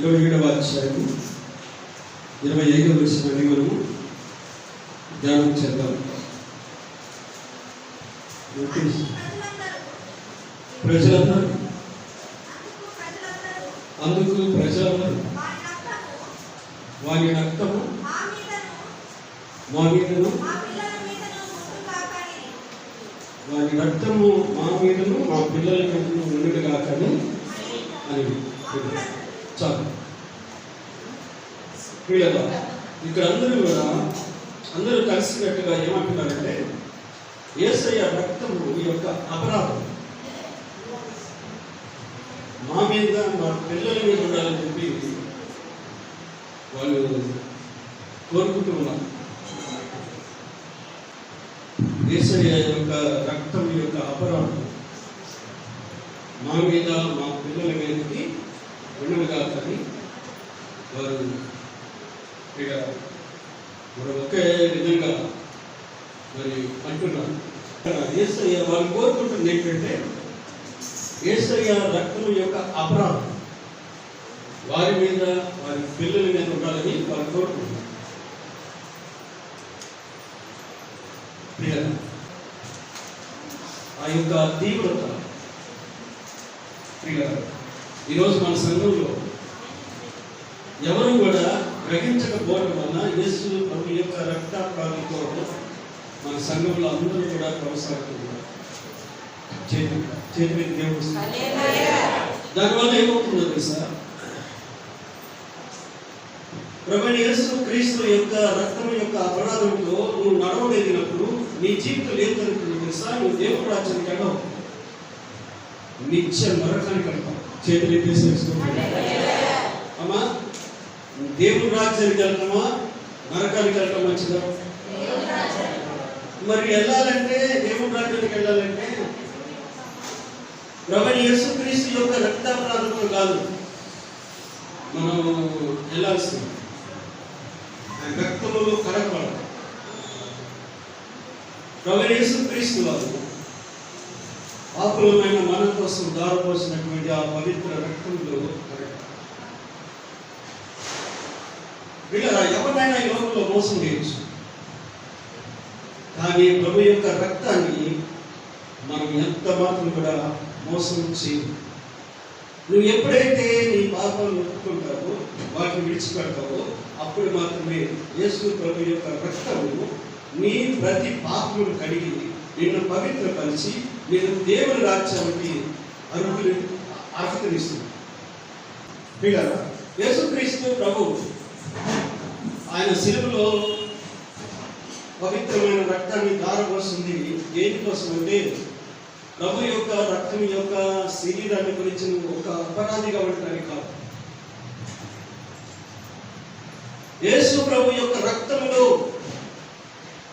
27వ అధ్యాయం 25వ వచనాన్ని మనము ధ్యానం చేద్దాం. ప్రజలందరూ అందుకు ప్రజలందరూ వారి రక్తము మా మీదను వారి రక్తము మా మీదను మా పిల్లల మీదను ఉండుగా కానీ అని చాలు. వీళ్ళ ఇక్కడ అందరూ కలిసినట్టుగా ఏమంటున్నారంటే యేసయ్య రక్తము ఈ యొక్క అపరాధం మా మీద మా పిల్లల మీద ఉండాలని చెప్పి వాళ్ళు కోరుకుంటూ ఉన్నారు. యేసయ్య యొక్క రక్తం యొక్క అపరాధం మా మీద మా పిల్లల మీదకి ఉండుగా కానీ వారు ఇక మరి ఒకే విధంగా మరి అంటున్నారు. యేసయ్య వాళ్ళు కోరుకుంటుంది ఏంటంటే యేసయ్య రక్తం యొక్క అపరాధం వారి మీద వారి పిల్లల మీద ఉండాలని వారు కోరుకుంటున్నారు. ఆ యొక్క తీవ్రత ఈరోజు మన సంఘంలో ఎవరు కూడా గ్రహించకపోవడం వలన యేసు ప్రభు యొక్క రక్తాపరాధంతో మన సంఘంలో అందరూ కూడా కొనసాగుతున్నారు. చేతి మీద దేవుడు దానివల్ల ఏమవుతుందో తెలుసా, ప్రభువైన యేసు క్రీస్తు యొక్క రక్తం యొక్క అపరాధంతో నువ్వు నడవగలిగినప్పుడు నీ జీవితం ఏం జరుగుతుందో తెలుసా, నువ్వు దేవుడు రాజ్యానికి వెళ్ళవు, నిత్య నరకానికి వెళ్తావు. చేతులు అమ్మా, దేవుడు రాజ్యానికి వెళ్తామా నరకానికి వెళ్ళటం మంచిదా? మరి వెళ్ళాలంటే దేవుడు రాజ్యానికి వెళ్ళాలంటే ప్రభువైన యేసు క్రీస్తు యొక్క రక్తాపరాధంతో కాదు మనం వెళ్ళాల్సింది, రక్తంలో కడగబడాలి. ప్రభువైన యేసు క్రీస్తు వారు పాపులమైన మన కోసం దారిపోసినటువంటి ఆ పవిత్ర రక్తంలో వీళ్ళ ఎవరినైనా ఈ లోకంలో మోసం చేయొచ్చు, కానీ ప్రభు యొక్క రక్తాన్ని మనం ఎంత మాత్రం కూడా మోసం చేయదు. నువ్వు ఎప్పుడైతే నీ పాపాలను ఒప్పుకుంటావో వాటిని విడిచిపెడతావో అప్పుడు మాత్రమే యేసు ప్రభు యొక్క రక్తము నీ ప్రతి పాపమును కడిగి నిన్ను పవిత్రపరిచి నేను దేవుని రాజ్యానికి అర్హతనిస్తుంది. యేసుక్రీస్తు ప్రభు ఆయన శిలువలో పవిత్రమైన రక్తాన్ని ధారపోస్తుంది. దేనికోసం అంటే ప్రభు యొక్క రక్తం యొక్క శరీరాన్ని గురించి నువ్వు ఒక అపరాధిగా ఉండడానికి కాదు. యేసు ప్రభు యొక్క రక్తంలో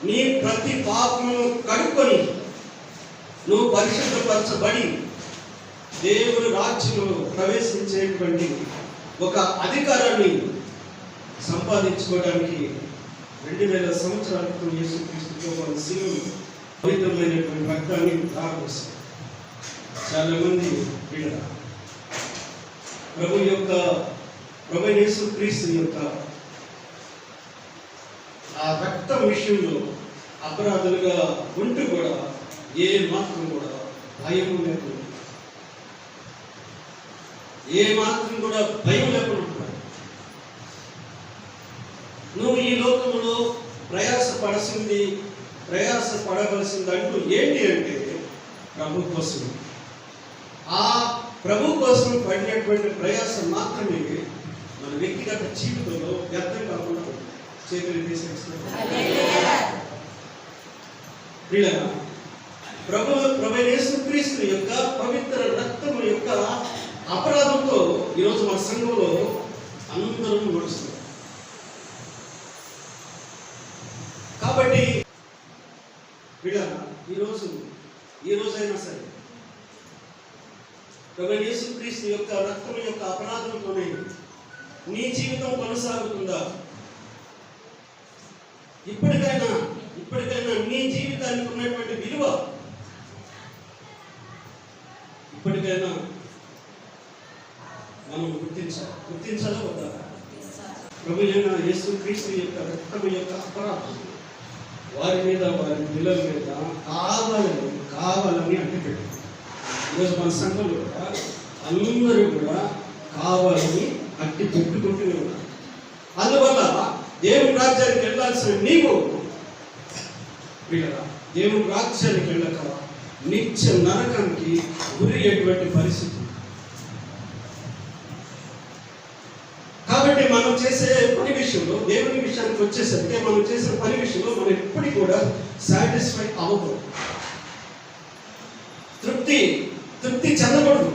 నీ ప్రతి పాపమును కడుక్కొని నువ్వు పరిశుద్ధపరచబడి దేవుని రాజ్యంలో ప్రవేశించేటువంటి ఒక అధికారాన్ని సంపాదించుకోవడానికి 2000 సంవత్సరాల క్రితం యేసుక్రీస్తు వాళ్ళ శిలువలో పవిత్రమైనటువంటి రక్తాన్ని ధారపోస్తారు. చాలా మంది ప్రభు యేసుక్రీస్తు యొక్క ఆ రక్తం విషయంలో అపరాధులుగా ఉంటూ కూడా ఏ మాత్రం కూడా భయం లేకుండా నువ్వు ఈ లోకంలో ప్రయాసపడవలసింది అంటూ ఏంటి అంటే ప్రభు కోసం. ఆ ప్రభు కోసం పడినటువంటి ప్రయాసం మాత్రమే మన వ్యక్తిగత జీవితంలో వ్యర్థం కాకుండా చేతులు ప్రభువైన యేసుక్రీస్తు యొక్క పవిత్ర రక్తము యొక్క అపరాధంతో ఈరోజు మన సంఘంలో అందరూ నడుస్తున్నారు. కాబట్టి ఈ రోజైనా సరే ప్రభువైన యేసుక్రీస్తు యొక్క రక్తం యొక్క అపరాధంతోనే నీ జీవితం కొనసాగుతుందా? ఇప్పటికైనా నీ జీవితానికి ఉన్నటువంటి విలువ ఇప్పటికైనా మనం గుర్తించాలి. గుర్తించాలా వద్దా? ప్రభు అయిన యేసుక్రీస్తు యొక్క రక్తము యొక్క అపరాధం వారి మీద, వారి పిల్లల మీద కావాలని అంటిపెట్టారు. ఈరోజు మన సంఘంలో కూడా అందరూ కూడా కావాలని అట్టి పెట్టుకుంటూనే ఉన్నారు. అందువల్ల దేవుని రాజ్యానికి వెళ్ళాల్సిన నీవు దేవుని రాజ్యానికి వెళ్ళక నిత్య నరకానికి గురి అయ్యేటువంటి పరిస్థితి. కాబట్టి మనం చేసే పని విషయంలో, దేవుని విషయానికి వచ్చేసరికి మనం చేసే పని విషయంలో మనం ఎప్పటికీ కూడా సాటిస్ఫై అవ్వకూడదు, తృప్తి చెందకూడదు.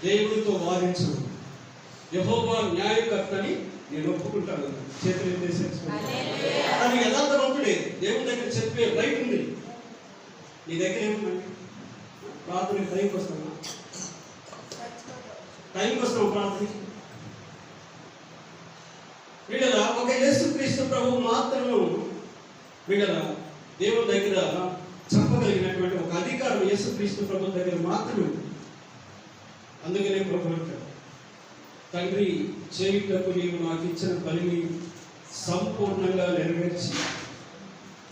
దేవుడితో వాదించను, యెహోవా న్యాయకర్తని నేను ఒప్పుకుంటాను. చేతులు ఎత్తేసేసుకుంటాను. యథార్థవంతుడే, దేవుని దగ్గర చెప్పే రైట్ ఉంది. నీ దగ్గర ఏముందండి? ప్రార్థనకి టైంకి వస్తామా? ప్రార్థనకి వీళ్ళరా ఒక యేసుక్రీస్తు ప్రభువు మాత్రము వీళ్ళరా దేవుని దగ్గర చెప్పగలిగినటువంటి ఒక అధికారం యేసుక్రీస్తు ప్రభు దగ్గర మాత్రమే. అందుకనే ప్రభు అంటాడు, తండ్రి చేయుటకు నీవు నాకు ఇచ్చిన పనిని సంపూర్ణంగా నెరవేర్చి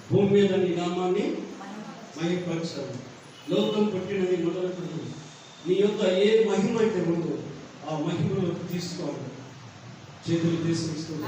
భూమి మీద నీ నామాన్ని మహిమపరచాలి. లోకం పుట్టినది మొదలుకు నీ యొక్క ఏ మహిమ అయితే ఉందో ఆ మహిమను తీసుకోవాలి. చేతులు తీసుకొస్తుంది.